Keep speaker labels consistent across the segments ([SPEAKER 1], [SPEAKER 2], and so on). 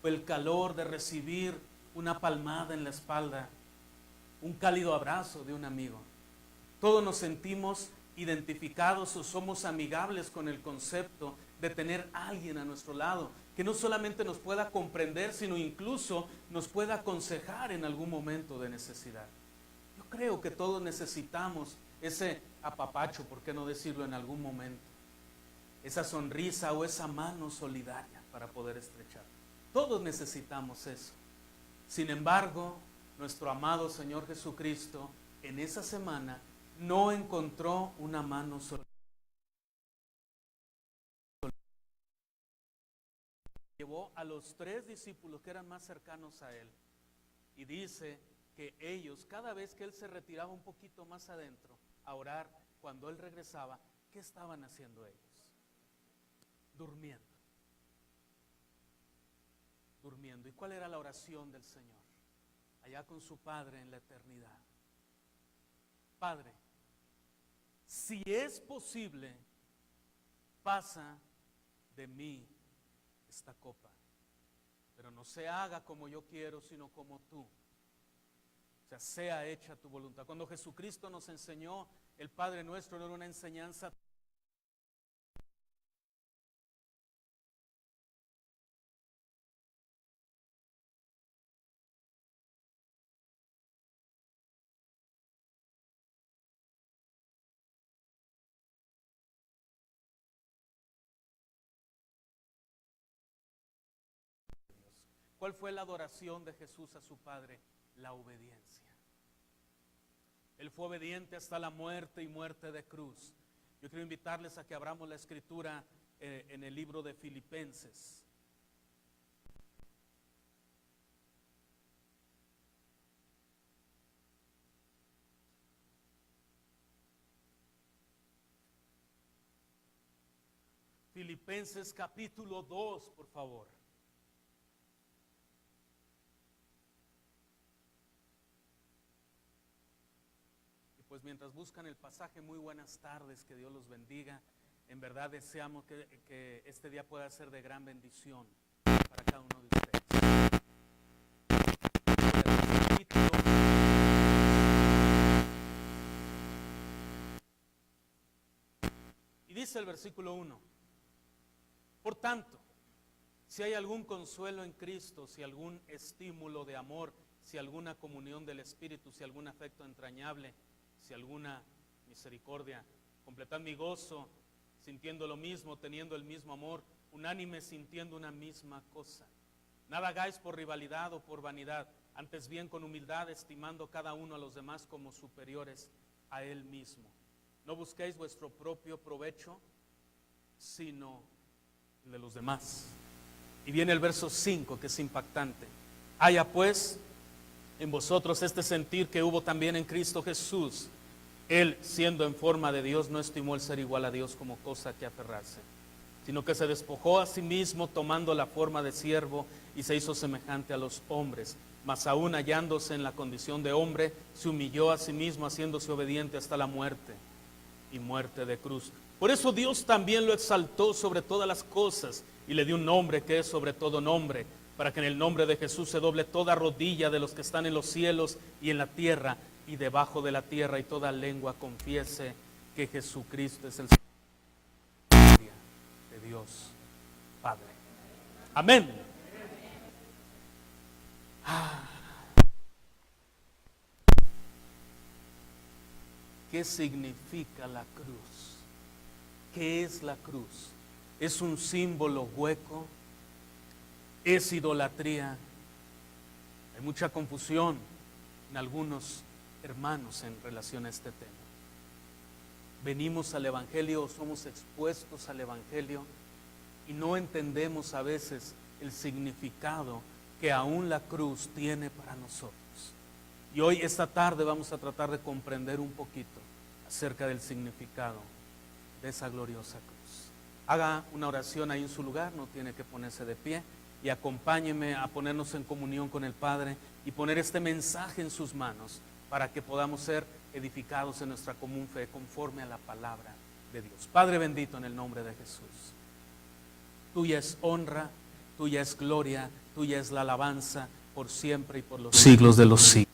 [SPEAKER 1] o el calor de recibir una palmada en la espalda, un cálido abrazo de un amigo. Todos nos sentimos identificados o somos amigables con el concepto de tener a alguien a nuestro lado que no solamente nos pueda comprender, sino incluso nos pueda aconsejar en algún momento de necesidad. Yo creo que todos necesitamos ese apapacho, ¿por qué no decirlo en algún momento? Esa sonrisa o esa mano solidaria para poder estrechar. Todos necesitamos eso. Sin embargo, nuestro amado Señor Jesucristo en esa semana no encontró una mano solidaria. Llevó a los 3 discípulos que eran más cercanos a él y dice que ellos, cada vez que él se retiraba un poquito más adentro a orar, cuando él regresaba, ¿qué estaban haciendo ellos? Durmiendo. Durmiendo. ¿Y cuál era la oración del Señor? Allá con su Padre en la eternidad. Padre, si es posible, pasa de mí esta copa, pero no se haga como yo quiero, sino como tú. O sea, sea hecha tu voluntad. Cuando Jesucristo nos enseñó el Padre Nuestro, no era una enseñanza ¿Cuál fue la adoración de Jesús a su Padre? La obediencia. Él fue obediente hasta la muerte y muerte de cruz. Yo quiero invitarles a que abramos la escritura en el libro de Filipenses. Filipenses capítulo 2, por favor. Pues mientras buscan el pasaje, muy buenas tardes, que Dios los bendiga. En verdad deseamos que este día pueda ser de gran bendición para cada uno de ustedes. Y dice el versículo 1: por tanto, si hay algún consuelo en Cristo, si algún estímulo de amor, si alguna comunión del Espíritu, si algún afecto entrañable, si alguna misericordia, completad mi gozo, sintiendo lo mismo, teniendo el mismo amor, unánime, sintiendo una misma cosa. Nada hagáis por rivalidad o por vanidad, antes bien con humildad, estimando cada uno a los demás como superiores a él mismo. No busquéis vuestro propio provecho, sino el de los demás. Y viene el verso 5, que es impactante. Haya pues en vosotros este sentir que hubo también en Cristo Jesús. Él, siendo en forma de Dios, no estimó el ser igual a Dios como cosa que aferrarse, sino que se despojó a sí mismo, tomando la forma de siervo, y se hizo semejante a los hombres. Mas aún hallándose en la condición de hombre, se humilló a sí mismo, haciéndose obediente hasta la muerte, y muerte de cruz. Por eso Dios también lo exaltó sobre todas las cosas, y le dio un nombre que es sobre todo nombre, para que en el nombre de Jesús se doble toda rodilla de los que están en los cielos y en la tierra y debajo de la tierra, y toda lengua confiese que Jesucristo es el Señor de Dios Padre. Amén. ¿Qué significa la cruz? ¿Qué es la cruz? ¿Es un símbolo hueco? ¿Es idolatría? Hay mucha confusión en algunos hermanos en relación a este tema. Venimos al Evangelio, somos expuestos al Evangelio y no entendemos a veces el significado que aún la cruz tiene para nosotros. Y hoy, esta tarde, vamos a tratar de comprender un poquito acerca del significado de esa gloriosa cruz. Haga una oración ahí en su lugar, no tiene que ponerse de pie, y acompáñeme a ponernos en comunión con el Padre y poner este mensaje en sus manos para que podamos ser edificados en nuestra común fe conforme a la palabra de Dios. Padre bendito, en el nombre de Jesús, tuya es honra, tuya es gloria, tuya es la alabanza, por siempre y por los siglos de los siglos.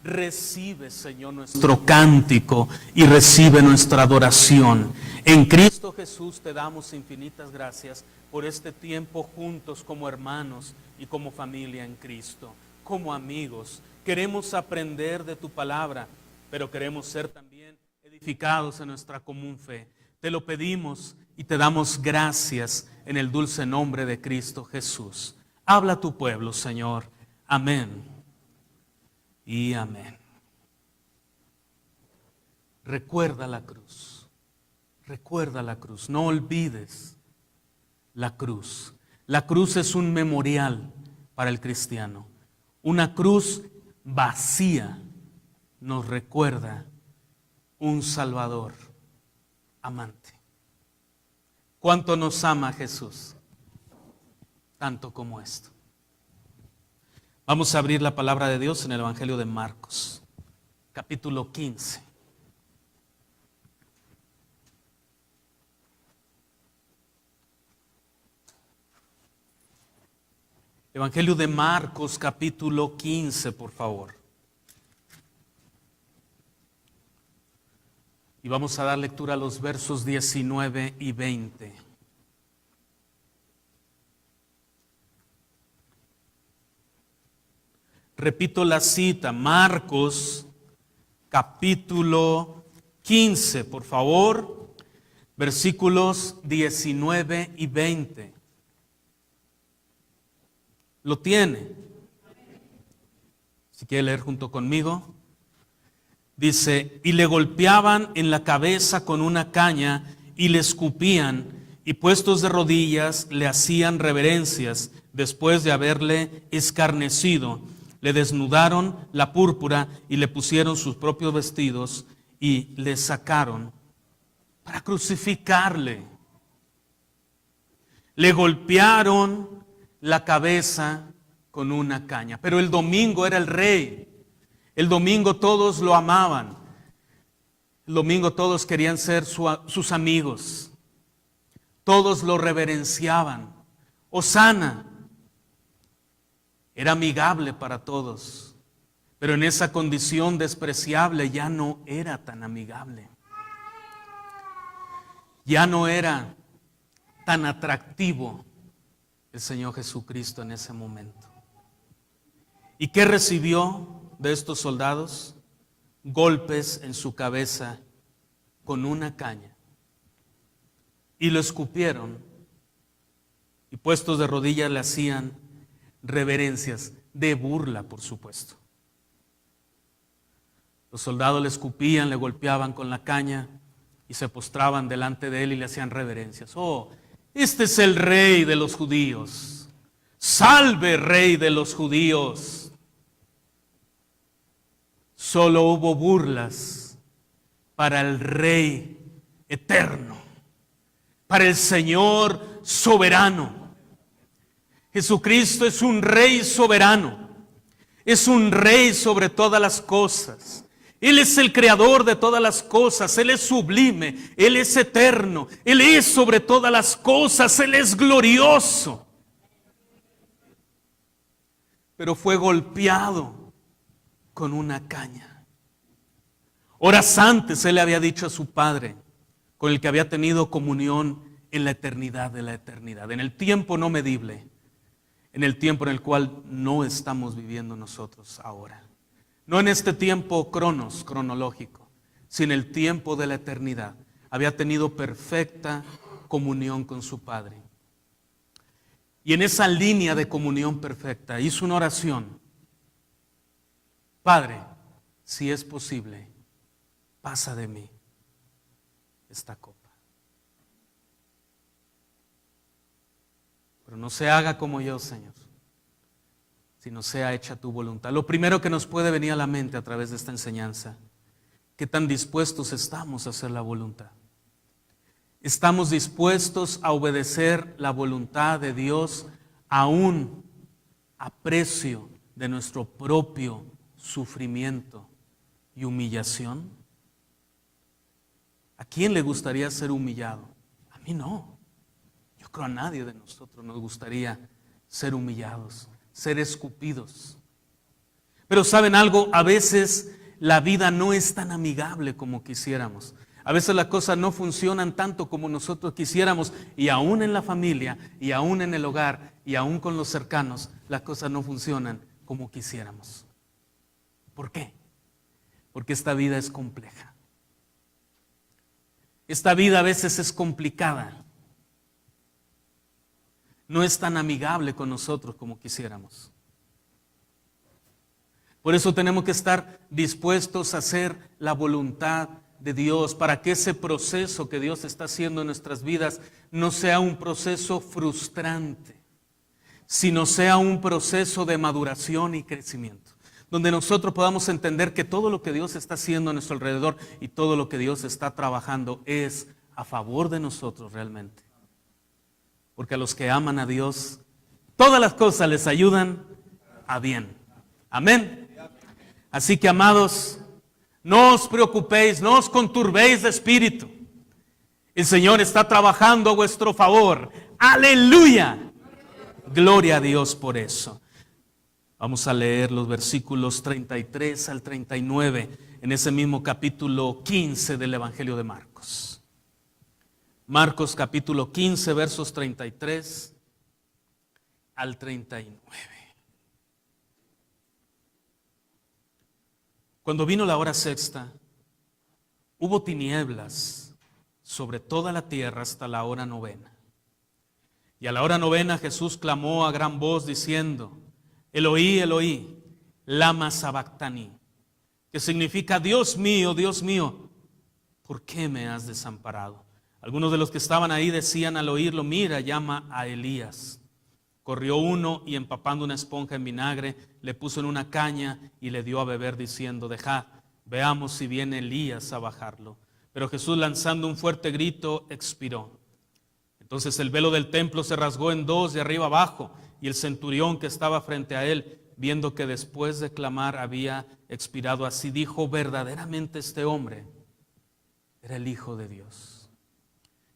[SPEAKER 1] Recibe, Señor, nuestro cántico y recibe nuestra adoración. En Cristo Jesús te damos infinitas gracias por este tiempo juntos como hermanos y como familia en Cristo, como amigos. Queremos aprender de tu palabra, pero queremos ser también edificados en nuestra común fe. Te lo pedimos y te damos gracias en el dulce nombre de Cristo Jesús. Habla a tu pueblo, Señor. Amén y amén. Recuerda la cruz. Recuerda la cruz. No olvides la cruz. La cruz es un memorial para el cristiano. Una cruz vacía nos recuerda un Salvador amante. ¿Cuánto nos ama Jesús? Tanto como esto. Vamos a abrir la palabra de Dios en el Evangelio de Marcos, capítulo 15. Evangelio de Marcos, capítulo 15, por favor. Y vamos a dar lectura a los versos 19 y 20. Repito la cita, Marcos, capítulo 15, por favor, versículos 19 y 20. ¿Lo tiene? Si quiere leer junto conmigo. Dice, y le golpeaban en la cabeza con una caña y le escupían, y puestos de rodillas le hacían reverencias después de haberle escarnecido. Le desnudaron la púrpura y le pusieron sus propios vestidos y le sacaron para crucificarle. Le golpearon la cabeza con una caña. Pero el domingo era el rey. El domingo todos lo amaban. El domingo todos querían ser sus amigos. Todos lo reverenciaban. Hosana. Era amigable para todos, pero en esa condición despreciable ya no era tan amigable. Ya no era tan atractivo el Señor Jesucristo en ese momento. ¿Y qué recibió de estos soldados? Golpes en su cabeza con una caña. Y lo escupieron y puestos de rodillas le hacían reverencias de burla, por supuesto. Los soldados le escupían, le golpeaban con la caña y se postraban delante de él y le hacían reverencias. Oh, este es el rey de los judíos. Salve, rey de los judíos. Solo hubo burlas para el rey eterno, para el Señor soberano. Jesucristo es un rey soberano, es un rey sobre todas las cosas. Él es el creador de todas las cosas, Él es sublime, Él es eterno, Él es sobre todas las cosas, Él es glorioso. Pero fue golpeado con una caña. Horas antes Él le había dicho a su Padre, con el que había tenido comunión en la eternidad de la eternidad, en el tiempo no medible, en el tiempo en el cual no estamos viviendo nosotros ahora. No en este tiempo cronológico, sino en el tiempo de la eternidad. Había tenido perfecta comunión con su Padre. Y en esa línea de comunión perfecta hizo una oración. Padre, si es posible, pasa de mí esta copa. Pero no se haga como yo, Señor, sino sea hecha tu voluntad. Lo primero que nos puede venir a la mente a través de esta enseñanza, ¿qué tan dispuestos estamos a hacer la voluntad? ¿Estamos dispuestos a obedecer la voluntad de Dios aún a precio de nuestro propio sufrimiento y humillación? ¿A quién le gustaría ser humillado? A mí no. Yo creo a nadie de nosotros nos gustaría ser humillados, ser escupidos. Pero ¿saben algo? A veces la vida no es tan amigable como quisiéramos. A veces las cosas no funcionan tanto como nosotros quisiéramos, y aún en la familia, y aún en el hogar, y aún con los cercanos, las cosas no funcionan como quisiéramos. ¿Por qué? Porque esta vida es compleja. Esta vida a veces es complicada. No es tan amigable con nosotros como quisiéramos. Por eso tenemos que estar dispuestos a hacer la voluntad de Dios, para que ese proceso que Dios está haciendo en nuestras vidas no sea un proceso frustrante, sino sea un proceso de maduración y crecimiento, donde nosotros podamos entender que todo lo que Dios está haciendo a nuestro alrededor y todo lo que Dios está trabajando es a favor de nosotros realmente. Porque a los que aman a Dios, todas las cosas les ayudan a bien. Amén. Así que, amados, no os preocupéis, no os conturbéis de espíritu. El Señor está trabajando a vuestro favor. ¡Aleluya! Gloria a Dios por eso. Vamos a leer los versículos 33 al 39 en ese mismo capítulo 15 del Evangelio de Marcos. Marcos capítulo 15, versos 33 al 39. Cuando vino la hora sexta, hubo tinieblas sobre toda la tierra hasta la hora novena. Y a la hora novena Jesús clamó a gran voz diciendo: Eloí, Eloí, lama sabactani, que significa: Dios mío, ¿por qué me has desamparado? Algunos de los que estaban ahí decían al oírlo: mira, llama a Elías. Corrió uno y, empapando una esponja en vinagre, le puso en una caña y le dio a beber, diciendo: dejad, veamos si viene Elías a bajarlo. Pero Jesús, lanzando un fuerte grito, expiró. Entonces el velo del templo se rasgó en dos de arriba abajo, y el centurión que estaba frente a él, viendo que después de clamar había expirado así, dijo: verdaderamente este hombre era el Hijo de Dios.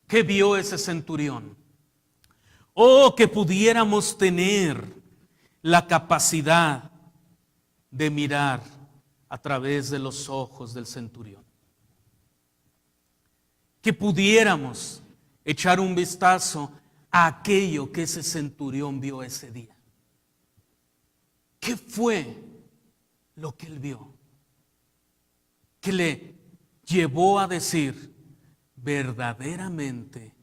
[SPEAKER 1] ¿Qué vio ese centurión? Oh, que pudiéramos tener la capacidad de mirar a través de los ojos del centurión. Que pudiéramos echar un vistazo a aquello que ese centurión vio ese día. ¿Qué fue lo que él vio? Que le llevó a decir: verdaderamente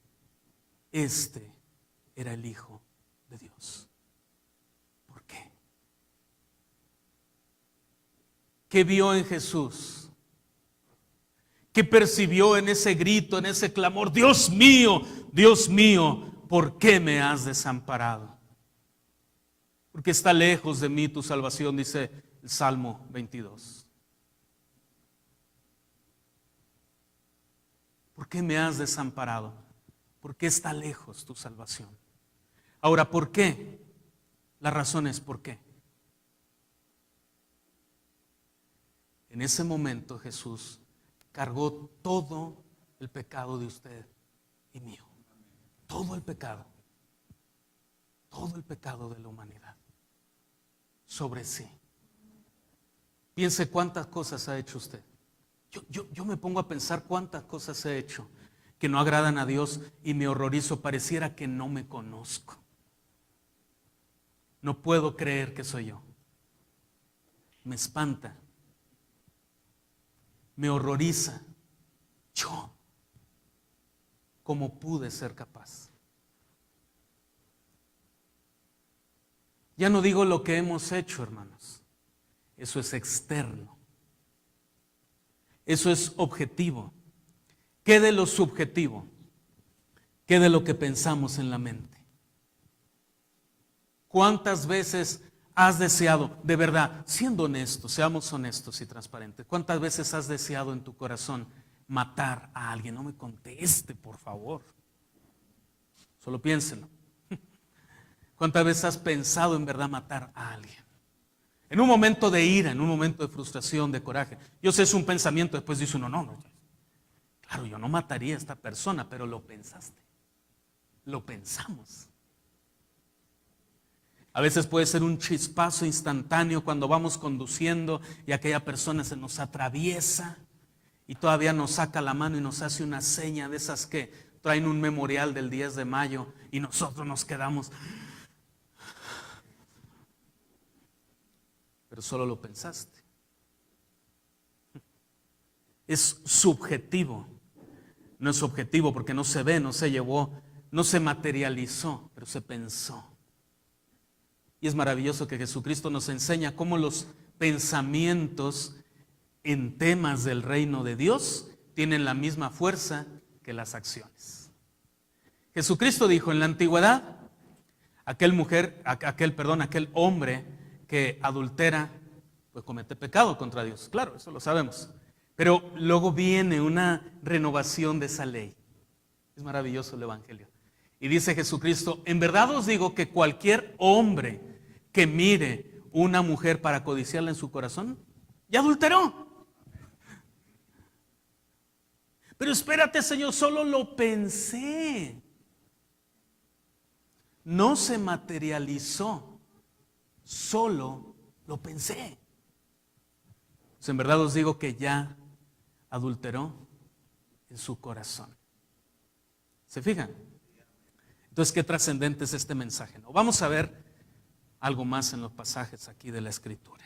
[SPEAKER 1] este era el Hijo de Dios. ¿Por qué? ¿Qué vio en Jesús? ¿Qué percibió en ese grito, en ese clamor? Dios mío, ¿por qué me has desamparado? Porque está lejos de mí tu salvación, dice el Salmo 22. ¿Por qué me has desamparado? ¿Por qué está lejos tu salvación? Ahora, ¿por qué? La razón es ¿por qué? En ese momento Jesús cargó todo el pecado de usted y mío. Todo el pecado de la humanidad sobre sí. Piense cuántas cosas ha hecho usted. Yo me pongo a pensar cuántas cosas he hecho que no agradan a Dios y me horrorizo. Pareciera que no me conozco. No puedo creer que soy yo. Me espanta. Me horroriza. Yo, ¿cómo pude ser capaz? Ya no digo lo que hemos hecho, hermanos. Eso es externo. Eso es objetivo. ¿Qué de lo subjetivo? ¿Qué de lo que pensamos en la mente? ¿Cuántas veces has deseado, de verdad, siendo honestos, seamos honestos y transparentes, cuántas veces has deseado en tu corazón matar a alguien? No me conteste, por favor. Solo piénselo. ¿Cuántas veces has pensado en verdad matar a alguien? En un momento de ira, en un momento de frustración, de coraje. Yo sé, es un pensamiento, después dice uno, no. Claro, yo no mataría a esta persona, pero lo pensaste. Lo pensamos. A veces puede ser un chispazo instantáneo cuando vamos conduciendo y aquella persona se nos atraviesa y todavía nos saca la mano y nos hace una seña de esas que traen un memorial del 10 de mayo y nosotros nos quedamos. Pero solo lo pensaste. Es subjetivo. No es objetivo porque no se ve, no se llevó, no se materializó, pero se pensó. Y es maravilloso que Jesucristo nos enseña cómo los pensamientos en temas del reino de Dios tienen la misma fuerza que las acciones. Jesucristo dijo en la antigüedad, aquel hombre que adultera, pues comete pecado contra Dios. Claro, eso lo sabemos. Pero luego viene una renovación de esa ley. Es maravilloso el Evangelio. Y dice Jesucristo, en verdad os digo que cualquier hombre que mire una mujer para codiciarla en su corazón, ya adulteró. Pero espérate, Señor, solo lo pensé. No se materializó, solo lo pensé. Pues en verdad os digo que ya adulteró en su corazón. ¿Se fijan? Entonces, qué trascendente es este mensaje, ¿no? Vamos a ver algo más en los pasajes aquí de la Escritura.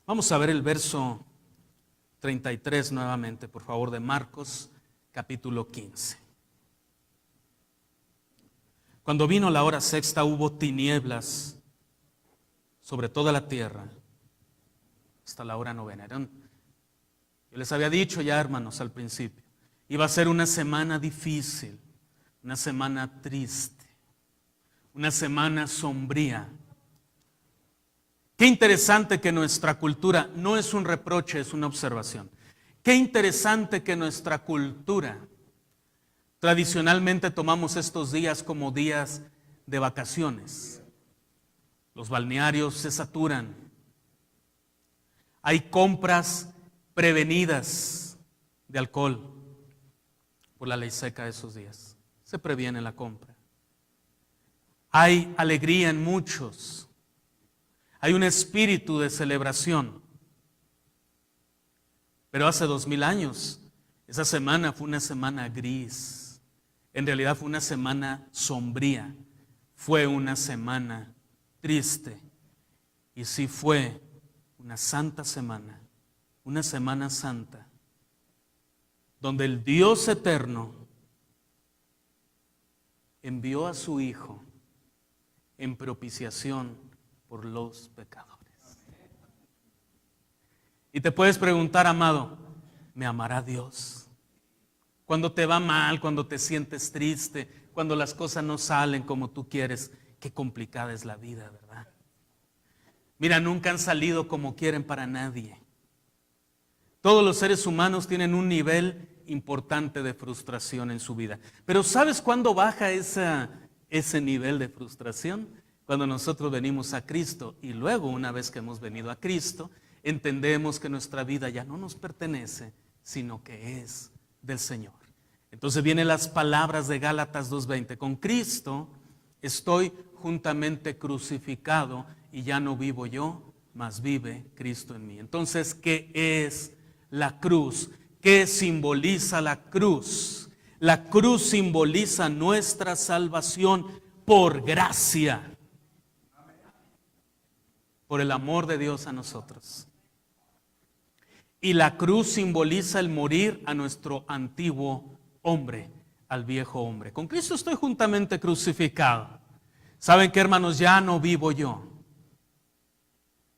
[SPEAKER 1] Vamos a ver el verso 33 nuevamente, por favor, de Marcos, capítulo 15. Cuando vino la hora sexta, hubo tinieblas sobre toda la tierra hasta la hora novena. Yo les había dicho ya, hermanos, al principio, iba a ser una semana difícil, una semana triste, una semana sombría. Qué interesante que nuestra cultura, no es un reproche, es una observación. Qué interesante que nuestra cultura, tradicionalmente tomamos estos días como días de vacaciones. Los balnearios se saturan. Hay compras prevenidas de alcohol por la ley seca de esos días. Se previene la compra. Hay alegría en muchos. Hay un espíritu de celebración. Pero hace 2000 años, esa semana fue una semana gris. En realidad fue una semana sombría. Fue una semana triste. Y sí fue una santa semana. Una semana santa. Donde el Dios eterno envió a su Hijo en propiciación por los pecadores. Y te puedes preguntar, amado, ¿me amará Dios? Cuando te va mal, cuando te sientes triste, cuando las cosas no salen como tú quieres, qué complicada es la vida, ¿verdad? Mira, nunca han salido como quieren para nadie. Todos los seres humanos tienen un nivel importante de frustración en su vida. Pero ¿sabes cuándo baja ese nivel de frustración? Cuando nosotros venimos a Cristo y luego, una vez que hemos venido a Cristo, entendemos que nuestra vida ya no nos pertenece, sino que es del Señor. Entonces vienen las palabras de Gálatas 2:20. Con Cristo estoy juntamente crucificado y ya no vivo yo, mas vive Cristo en mí. Entonces, ¿qué es la cruz? ¿Qué simboliza la cruz? La cruz simboliza nuestra salvación por gracia. Por el amor de Dios a nosotros. Y la cruz simboliza el morir a nuestro antiguo hombre, al viejo hombre. Con Cristo estoy juntamente crucificado. ¿Saben qué, hermanos? Ya no vivo yo.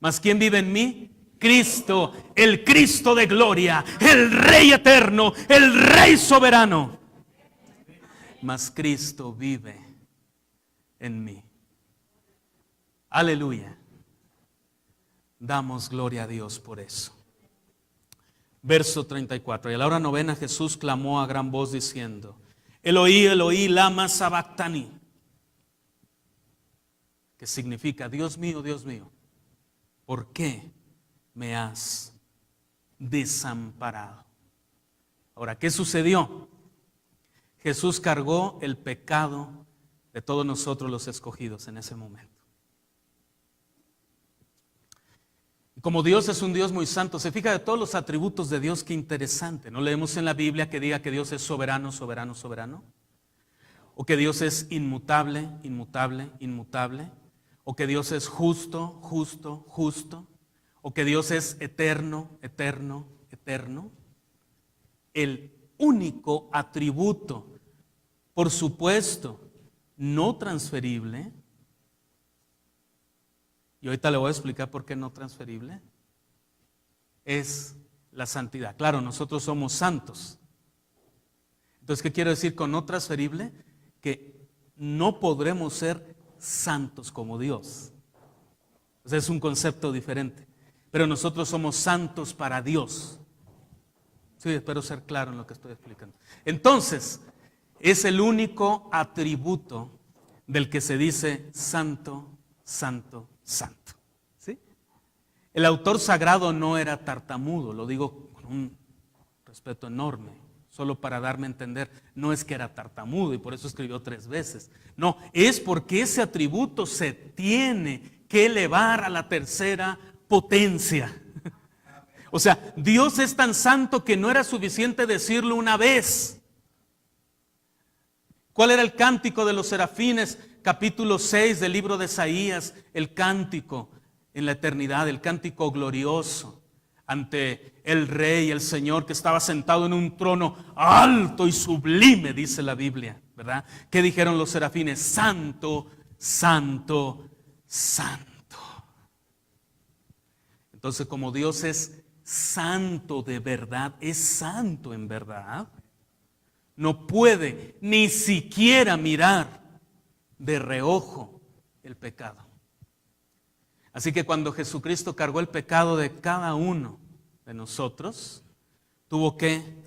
[SPEAKER 1] ¿Mas quién vive en mí? Cristo, el Cristo de gloria, el Rey eterno, el Rey soberano. Mas Cristo vive en mí. Aleluya. Damos gloria a Dios por eso. Verso 34. Y a la hora novena Jesús clamó a gran voz diciendo: Eloí, Eloí, lama sabactani. Que significa: Dios mío, ¿por qué me has desamparado? Ahora, ¿qué sucedió? Jesús cargó el pecado de todos nosotros los escogidos en ese momento. Y como Dios es un Dios muy santo, se fija de todos los atributos de Dios, qué interesante. ¿No leemos en la Biblia que diga que Dios es soberano, soberano, soberano? O que Dios es inmutable, inmutable, inmutable. O que Dios es justo, justo, justo. O que Dios es eterno, eterno, eterno. El único atributo, por supuesto, no transferible, y ahorita le voy a explicar por qué no transferible, es la santidad. Claro, nosotros somos santos. Entonces, ¿qué quiero decir con no transferible? Que no podremos ser santos como Dios. O sea, es un concepto diferente. Pero nosotros somos santos para Dios. Sí, espero ser claro en lo que estoy explicando. Entonces, es el único atributo del que se dice santo, santo, santo. ¿Sí? El autor sagrado no era tartamudo, lo digo con un respeto enorme, solo para darme a entender, no es que era tartamudo y por eso escribió 3 veces. No, es porque ese atributo se tiene que elevar a la tercera potencia. O sea, Dios es tan santo que no era suficiente decirlo una vez. ¿Cuál era el cántico de los serafines? Capítulo 6 del libro de Isaías, el cántico en la eternidad, el cántico glorioso ante el Rey, el Señor que estaba sentado en un trono alto y sublime, dice la Biblia, ¿verdad? ¿Qué dijeron los serafines? Santo, santo, santo. Entonces, como Dios es santo de verdad, es santo en verdad, no puede ni siquiera mirar de reojo el pecado. Así que cuando Jesucristo cargó el pecado de cada uno de nosotros, tuvo que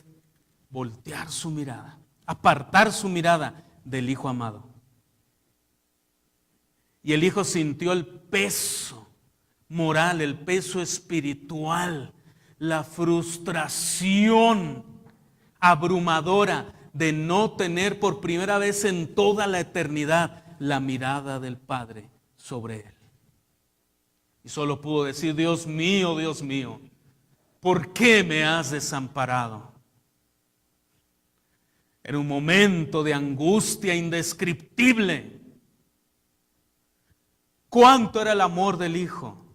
[SPEAKER 1] voltear su mirada, apartar su mirada del Hijo amado. Y el Hijo sintió el peso moral, el peso espiritual, la frustración abrumadora de no tener por primera vez en toda la eternidad la mirada del Padre sobre él. Y solo pudo decir, Dios mío, ¿por qué me has desamparado? En un momento de angustia indescriptible. ¿Cuánto era el amor del Hijo?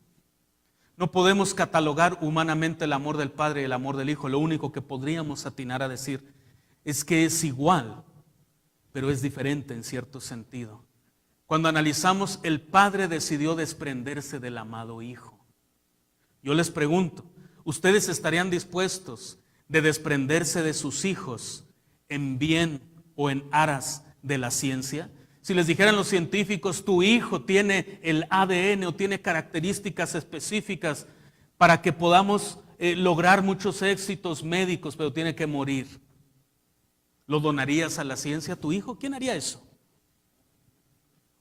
[SPEAKER 1] No podemos catalogar humanamente el amor del Padre y el amor del Hijo. Lo único que podríamos atinar a decir es que es igual, pero es diferente en cierto sentido. Cuando analizamos, el Padre decidió desprenderse del amado Hijo. Yo les pregunto, ¿ustedes estarían dispuestos de desprenderse de sus hijos en bien o en aras de la ciencia? Si les dijeran los científicos, tu hijo tiene el ADN o tiene características específicas para que podamos lograr muchos éxitos médicos, pero tiene que morir, ¿lo donarías a la ciencia tu hijo? ¿Quién haría eso?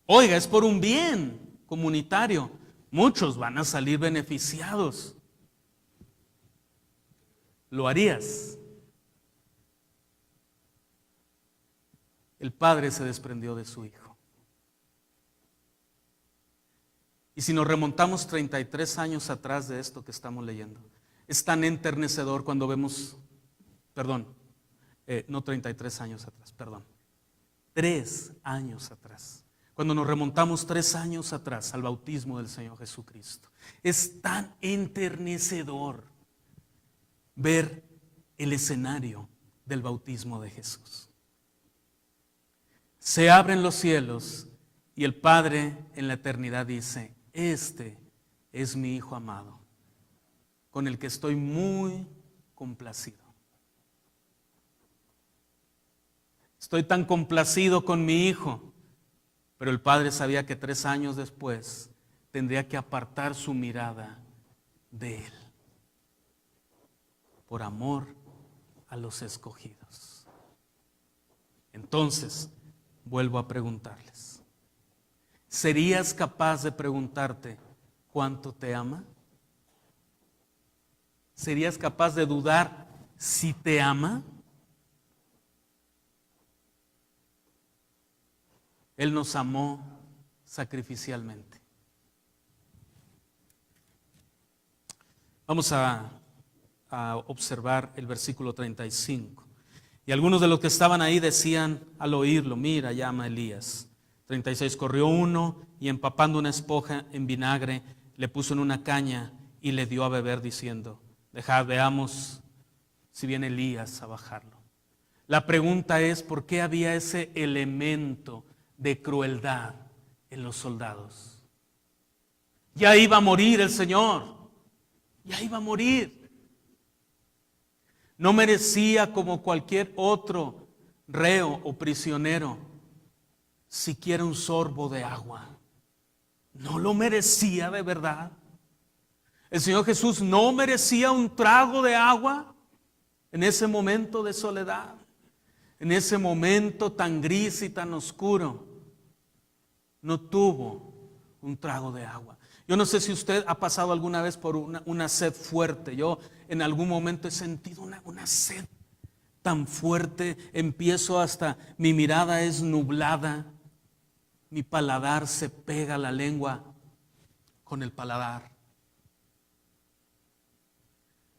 [SPEAKER 1] Oiga, es por un bien comunitario. Muchos van a salir beneficiados. ¿Lo harías? El Padre se desprendió de su Hijo. Y si nos remontamos 33 años atrás de esto que estamos leyendo, es tan enternecedor cuando vemos, no 33 años atrás, 3 años atrás. Cuando nos remontamos 3 años atrás al bautismo del Señor Jesucristo, es tan enternecedor ver el escenario del bautismo de Jesús. Se abren los cielos y el Padre en la eternidad dice, este es mi Hijo amado, con el que estoy muy complacido. Estoy tan complacido con mi Hijo. Pero el Padre sabía que 3 años después tendría que apartar su mirada de Él por amor a los escogidos. Entonces, vuelvo a preguntarles, ¿serías capaz de preguntarte cuánto te ama? ¿Serías capaz de dudar si te ama? Él nos amó sacrificialmente. Vamos a observar el versículo 35. Y algunos de los que estaban ahí decían al oírlo: mira, llama a Elías. 36, corrió uno y empapando una esponja en vinagre, le puso en una caña y le dio a beber diciendo: dejad, veamos si viene Elías a bajarlo. La pregunta es: ¿por qué había ese elemento de crueldad en los soldados? Ya iba a morir el Señor, ya iba a morir. No merecía, como cualquier otro reo o prisionero, siquiera un sorbo de agua. No lo merecía de verdad. El Señor Jesús no merecía un trago de agua en ese momento de soledad, en ese momento tan gris y tan oscuro. No tuvo un trago de agua. Yo no sé si usted ha pasado alguna vez por una sed fuerte. Yo en algún momento he sentido una sed tan fuerte. Empiezo hasta, mi mirada es nublada. Mi paladar se pega a la lengua con el paladar.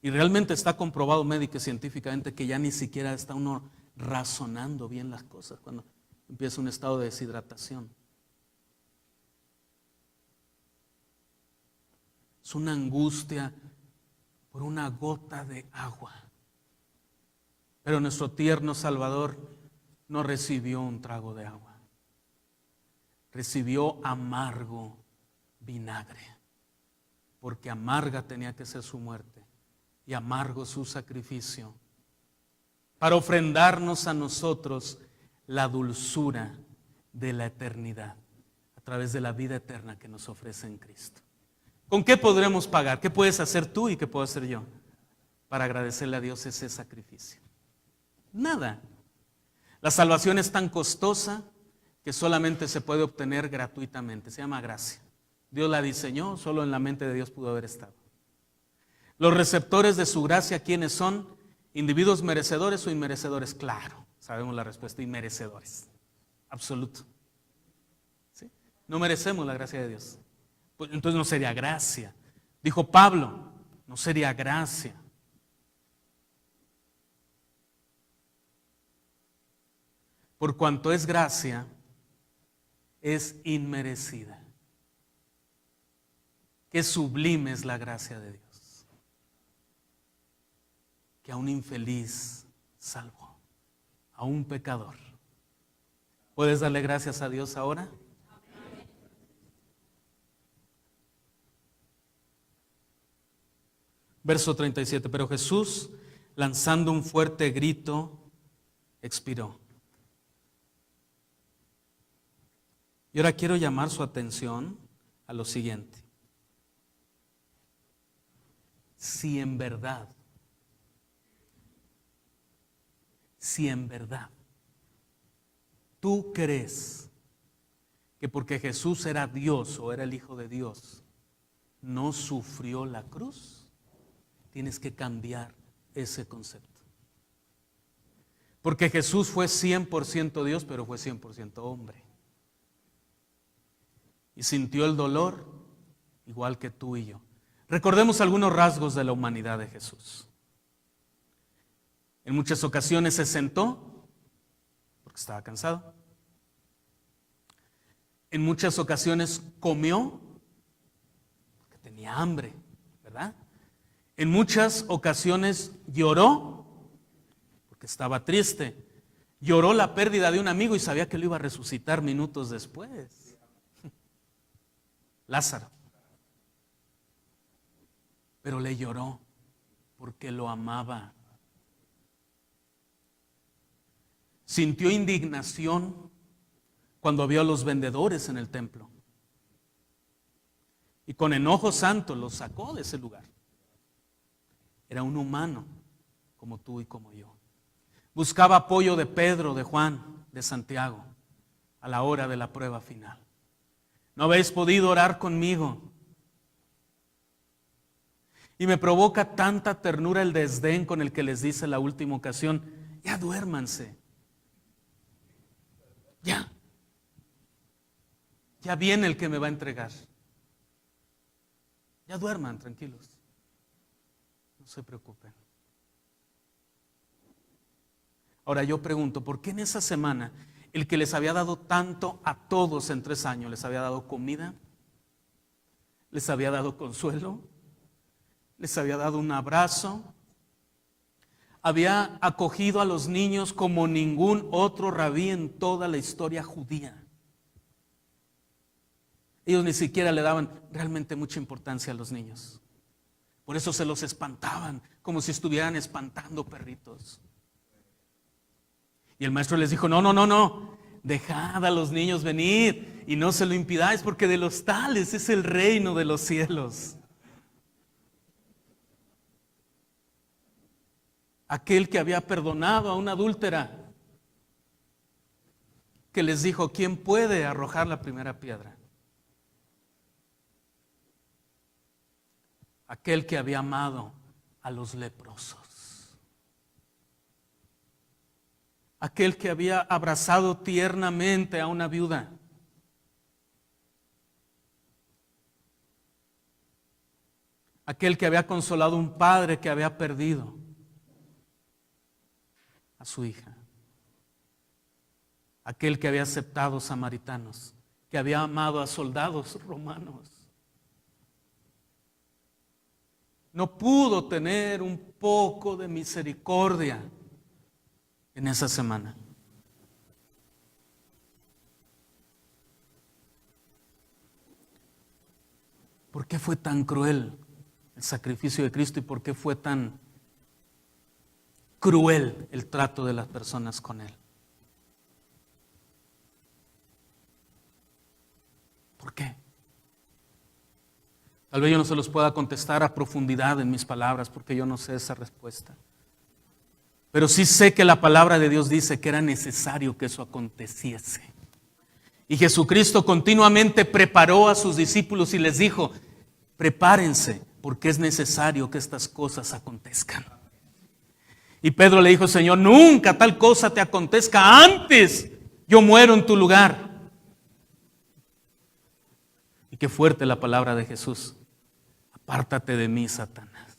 [SPEAKER 1] Y realmente está comprobado médico y científicamente que ya ni siquiera está uno razonando bien las cosas cuando empieza un estado de deshidratación. Es una angustia por una gota de agua. Pero nuestro tierno Salvador no recibió un trago de agua. Recibió amargo vinagre. Porque amarga tenía que ser su muerte y amargo su sacrificio, para ofrendarnos a nosotros la dulzura de la eternidad a través de la vida eterna que nos ofrece en Cristo. ¿Con qué podremos pagar? ¿Qué puedes hacer tú y qué puedo hacer yo para agradecerle a Dios ese sacrificio? Nada. La salvación es tan costosa que solamente se puede obtener gratuitamente. Se llama gracia. Dios la diseñó, solo en la mente de Dios pudo haber estado. Los receptores de su gracia, ¿quiénes son? ¿Individuos merecedores o inmerecedores? Claro, sabemos la respuesta: inmerecedores. Absoluto. ¿Sí? No merecemos la gracia de Dios. Pues entonces no sería gracia. Dijo Pablo, no sería gracia. Por cuanto es gracia, es inmerecida. Qué sublime es la gracia de Dios, que a un infeliz salvó, a un pecador. ¿Puedes darle gracias a Dios ahora? Verso 37, pero Jesús, lanzando un fuerte grito, expiró. Y ahora quiero llamar su atención a lo siguiente. Si en verdad tú crees que porque Jesús era Dios o era el Hijo de Dios, no sufrió la cruz, tienes que cambiar ese concepto. Porque Jesús fue 100% Dios, pero fue 100% hombre. Y sintió el dolor igual que tú y yo. Recordemos algunos rasgos de la humanidad de Jesús. En muchas ocasiones se sentó porque estaba cansado. En muchas ocasiones comió porque tenía hambre, ¿verdad? En muchas ocasiones lloró porque estaba triste. Lloró la pérdida de un amigo y sabía que lo iba a resucitar minutos después. Lázaro. Pero le lloró porque lo amaba. Sintió indignación cuando vio a los vendedores en el templo. Y con enojo santo los sacó de ese lugar. Era un humano como tú y como yo. Buscaba apoyo de Pedro, de Juan, de Santiago a la hora de la prueba final. ¿No habéis podido orar conmigo? Y me provoca tanta ternura el desdén con el que les dice la última ocasión: ya duérmanse. Ya. Ya viene el que me va a entregar. Ya duerman tranquilos. No se preocupen. Ahora yo pregunto, ¿por qué en esa semana el que les había dado tanto a todos en 3 años, les había dado comida, les había dado consuelo, les había dado un abrazo, había acogido a los niños como ningún otro rabí en toda la historia judía? Ellos ni siquiera le daban realmente mucha importancia a los niños. Por eso se los espantaban, como si estuvieran espantando perritos. Y el maestro les dijo, no, dejad a los niños venir y no se lo impidáis, porque de los tales es el reino de los cielos. Aquel que había perdonado a una adúltera, que les dijo, ¿quién puede arrojar la primera piedra? Aquel que había amado a los leprosos. Aquel que había abrazado tiernamente a una viuda. Aquel que había consolado a un padre que había perdido a su hija. Aquel que había aceptado samaritanos, que había amado a soldados romanos. No pudo tener un poco de misericordia en esa semana. ¿Por qué fue tan cruel el sacrificio de Cristo y por qué fue tan cruel el trato de las personas con Él? ¿Por qué? Tal vez yo no se los pueda contestar a profundidad en mis palabras porque yo no sé esa respuesta. Pero sí sé que la palabra de Dios dice que era necesario que eso aconteciese. Y Jesucristo continuamente preparó a sus discípulos y les dijo, prepárense porque es necesario que estas cosas acontezcan. Y Pedro le dijo, Señor, nunca tal cosa te acontezca, antes yo muero en tu lugar. Y qué fuerte la palabra de Jesús. Apártate de mí, Satanás.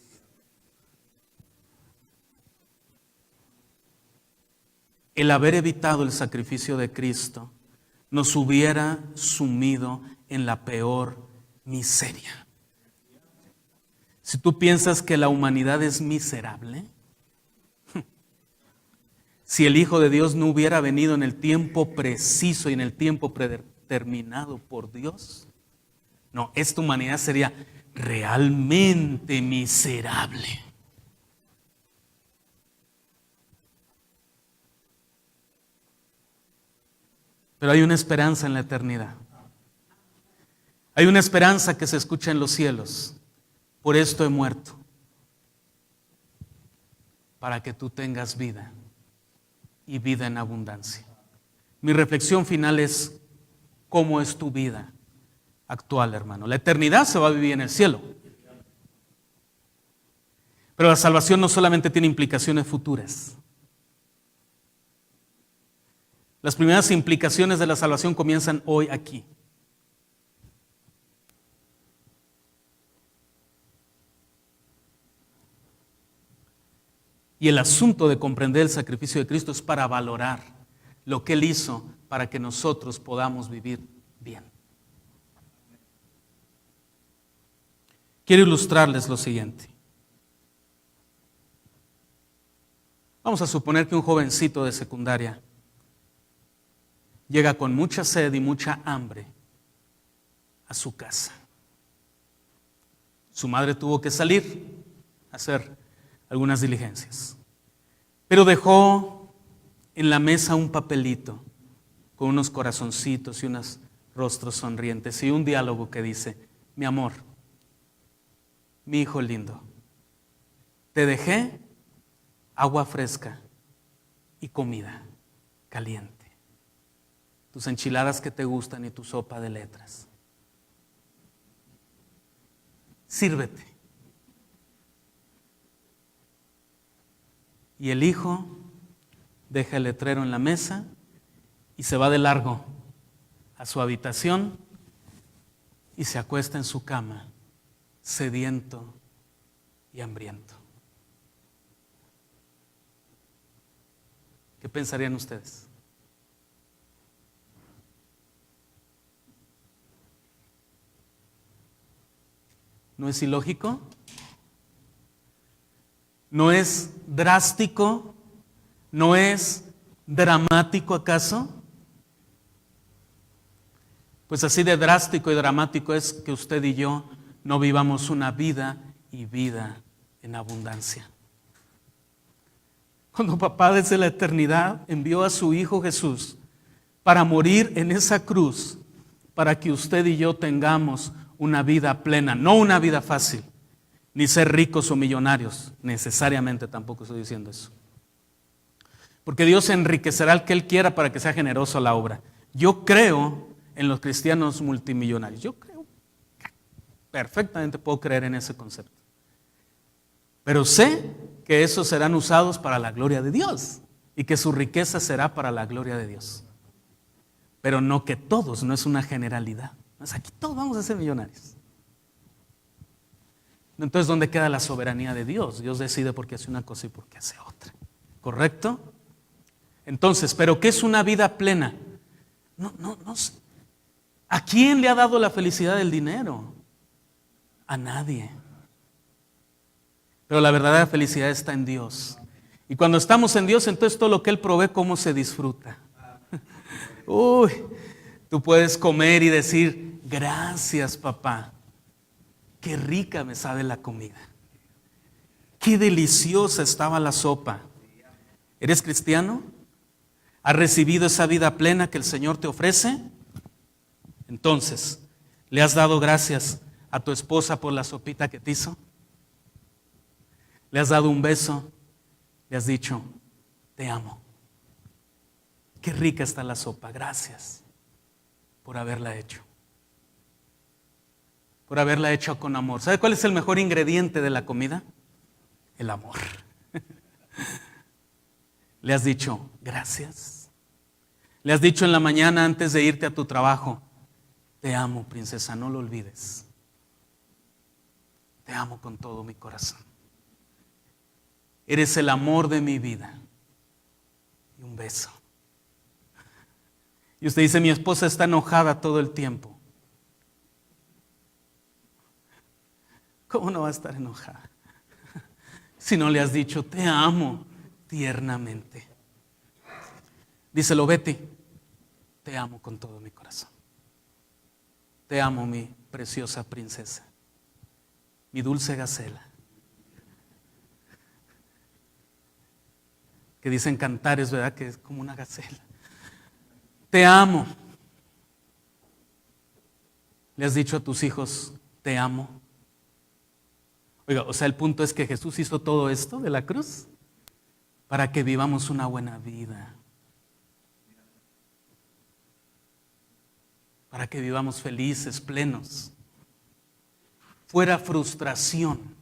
[SPEAKER 1] El haber evitado el sacrificio de Cristo nos hubiera sumido en la peor miseria. Si tú piensas que la humanidad es miserable, si el Hijo de Dios no hubiera venido en el tiempo preciso y en el tiempo predeterminado por Dios, no, esta humanidad sería realmente miserable. Pero hay una esperanza en la eternidad. Hay una esperanza que se escucha en los cielos. Por esto he muerto, para que tú tengas vida y vida en abundancia. Mi reflexión final es, ¿cómo es tu vida actual, hermano? La eternidad se va a vivir en el cielo. Pero la salvación no solamente tiene implicaciones futuras. Las primeras implicaciones de la salvación comienzan hoy aquí. Y el asunto de comprender el sacrificio de Cristo es para valorar lo que Él hizo para que nosotros podamos vivir bien. Quiero ilustrarles lo siguiente. Vamos a suponer que un jovencito de secundaria llega con mucha sed y mucha hambre a su casa. Su madre tuvo que salir a hacer algunas diligencias, pero dejó en la mesa un papelito con unos corazoncitos y unos rostros sonrientes y un diálogo que dice, mi amor, mi hijo lindo, te dejé agua fresca y comida caliente. Tus enchiladas que te gustan y tu sopa de letras. Sírvete. Y el hijo deja el letrero en la mesa y se va de largo a su habitación y se acuesta en su cama, sediento y hambriento. ¿Qué pensarían ustedes? ¿No es ilógico? ¿No es drástico? ¿No es dramático acaso? Pues así de drástico y dramático es que usted y yo no vivamos una vida y vida en abundancia. Cuando papá desde la eternidad envió a su Hijo Jesús para morir en esa cruz, para que usted y yo tengamos una vida plena, no una vida fácil, ni ser ricos o millonarios, necesariamente tampoco estoy diciendo eso. Porque Dios enriquecerá al que Él quiera para que sea generoso a la obra. Yo creo en los cristianos multimillonarios, yo creo, perfectamente puedo creer en ese concepto. Pero sé que esos serán usados para la gloria de Dios y que su riqueza será para la gloria de Dios. Pero no que todos, no es una generalidad. Aquí todos vamos a ser millonarios. Entonces, ¿dónde queda la soberanía de Dios? Dios decide por qué hace una cosa y por qué hace otra. ¿Correcto? Entonces, ¿pero qué es una vida plena? No sé. ¿A quién le ha dado la felicidad del dinero? A nadie. Pero la verdadera felicidad está en Dios. Y cuando estamos en Dios, entonces todo lo que Él provee, ¿cómo se disfruta? Uy, tú puedes comer y decir, gracias papá, qué rica me sabe la comida. Qué deliciosa estaba la sopa. ¿Eres cristiano? ¿Has recibido esa vida plena que el Señor te ofrece? Entonces, ¿le has dado gracias a tu esposa por la sopita que te hizo? ¿Le has dado un beso? ¿Le has dicho, te amo? Qué rica está la sopa, gracias por haberla hecho. Por haberla hecho con amor. ¿Sabe cuál es el mejor ingrediente de la comida? El amor. ¿Le has dicho gracias? ¿Le has dicho en la mañana antes de irte a tu trabajo, te amo, princesa, no lo olvides? Te amo con todo mi corazón. Eres el amor de mi vida. Y un beso. Y usted dice, mi esposa está enojada todo el tiempo. ¿Cómo no va a estar enojada? Si no le has dicho, te amo tiernamente. Díselo, Betty, te amo con todo mi corazón. Te amo, mi preciosa princesa, mi dulce gacela. Que dicen cantares, ¿verdad? Que es como una gacela. Te amo. ¿Le has dicho a tus hijos, te amo? Oiga, o sea, el punto es que Jesús hizo todo esto de la cruz para que vivamos una buena vida. Para que vivamos felices, plenos. Fuera frustración.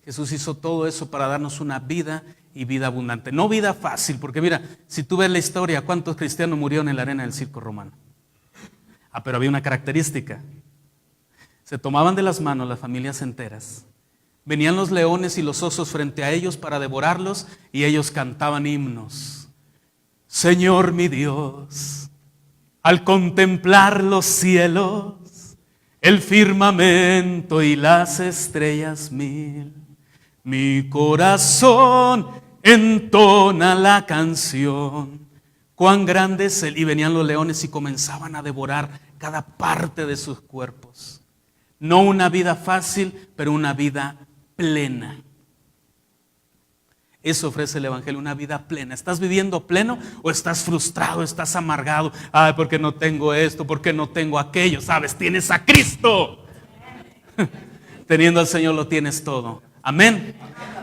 [SPEAKER 1] Jesús hizo todo eso para darnos una vida y vida abundante. No vida fácil, porque mira, si tú ves la historia, ¿cuántos cristianos murieron en la arena del circo romano? Pero había una característica. Se tomaban de las manos las familias enteras. Venían los leones y los osos frente a ellos para devorarlos y ellos cantaban himnos. Señor mi Dios, al contemplar los cielos, el firmamento y las estrellas mil, mi corazón entona la canción. Cuán grande es Él. Y venían los leones y comenzaban a devorar cada parte de sus cuerpos. No una vida fácil, pero una vida plena. Eso ofrece el Evangelio, una vida plena. ¿Estás viviendo pleno o estás frustrado, estás amargado? Ay, ¿por qué no tengo esto? ¿Por qué no tengo aquello? ¿Sabes? Tienes a Cristo. Teniendo al Señor lo tienes todo. Amén.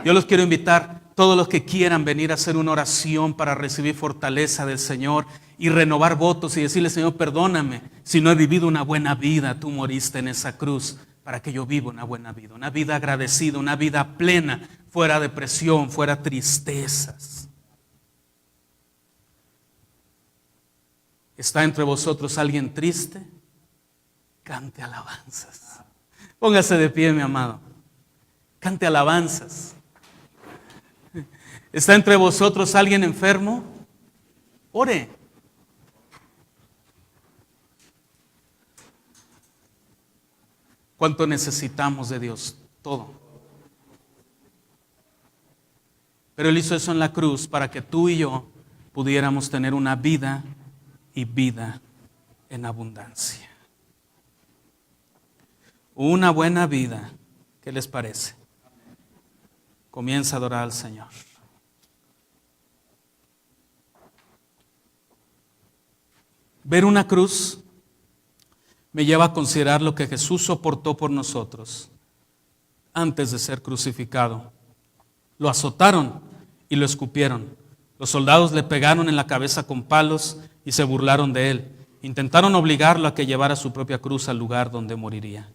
[SPEAKER 1] Yo los quiero invitar, todos los que quieran venir a hacer una oración para recibir fortaleza del Señor y renovar votos y decirle, Señor, perdóname si no he vivido una buena vida. Tú moriste en esa cruz para que yo viva una buena vida, una vida agradecida, una vida plena, fuera depresión, fuera tristezas. ¿Está entre vosotros alguien triste? Cante alabanzas. Póngase de pie, mi amado. Cante alabanzas. ¿Está entre vosotros alguien enfermo? Ore. ¿Cuánto necesitamos de Dios? Todo. Pero Él hizo eso en la cruz para que tú y yo pudiéramos tener una vida y vida en abundancia. Una buena vida. ¿Qué les parece? Comienza a adorar al Señor. Ver una cruz me lleva a considerar lo que Jesús soportó por nosotros antes de ser crucificado. Lo azotaron y lo escupieron. Los soldados le pegaron en la cabeza con palos y se burlaron de él. Intentaron obligarlo a que llevara su propia cruz al lugar donde moriría.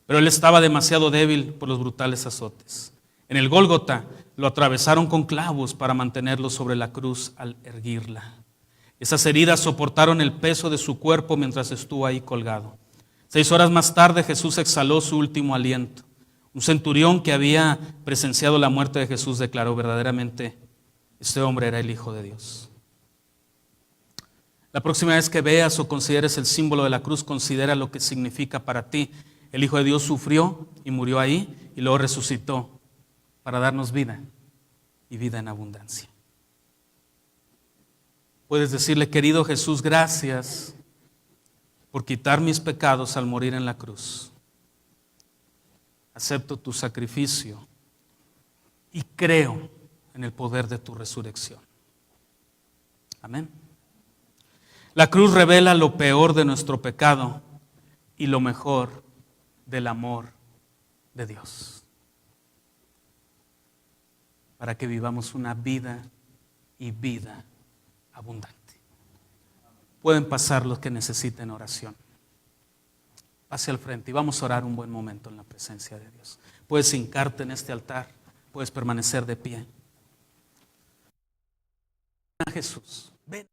[SPEAKER 1] Pero él estaba demasiado débil por los brutales azotes. En el Gólgota lo atravesaron con clavos para mantenerlo sobre la cruz al erguirla. Esas heridas soportaron el peso de su cuerpo mientras estuvo ahí colgado. 6 horas más tarde Jesús exhaló su último aliento. Un centurión que había presenciado la muerte de Jesús declaró: verdaderamente este hombre era el Hijo de Dios. La próxima vez que veas o consideres el símbolo de la cruz, considera lo que significa para ti. El Hijo de Dios sufrió y murió ahí y luego resucitó para darnos vida y vida en abundancia. Puedes decirle: querido Jesús, gracias por quitar mis pecados al morir en la cruz. Acepto tu sacrificio y creo en el poder de tu resurrección. Amén. La cruz revela lo peor de nuestro pecado y lo mejor del amor de Dios, para que vivamos una vida y vida abundante. Pueden pasar los que necesiten oración. Pase al frente y vamos a orar un buen momento en la presencia de Dios. Puedes hincarte en este altar, puedes permanecer de pie. Jesús, ven.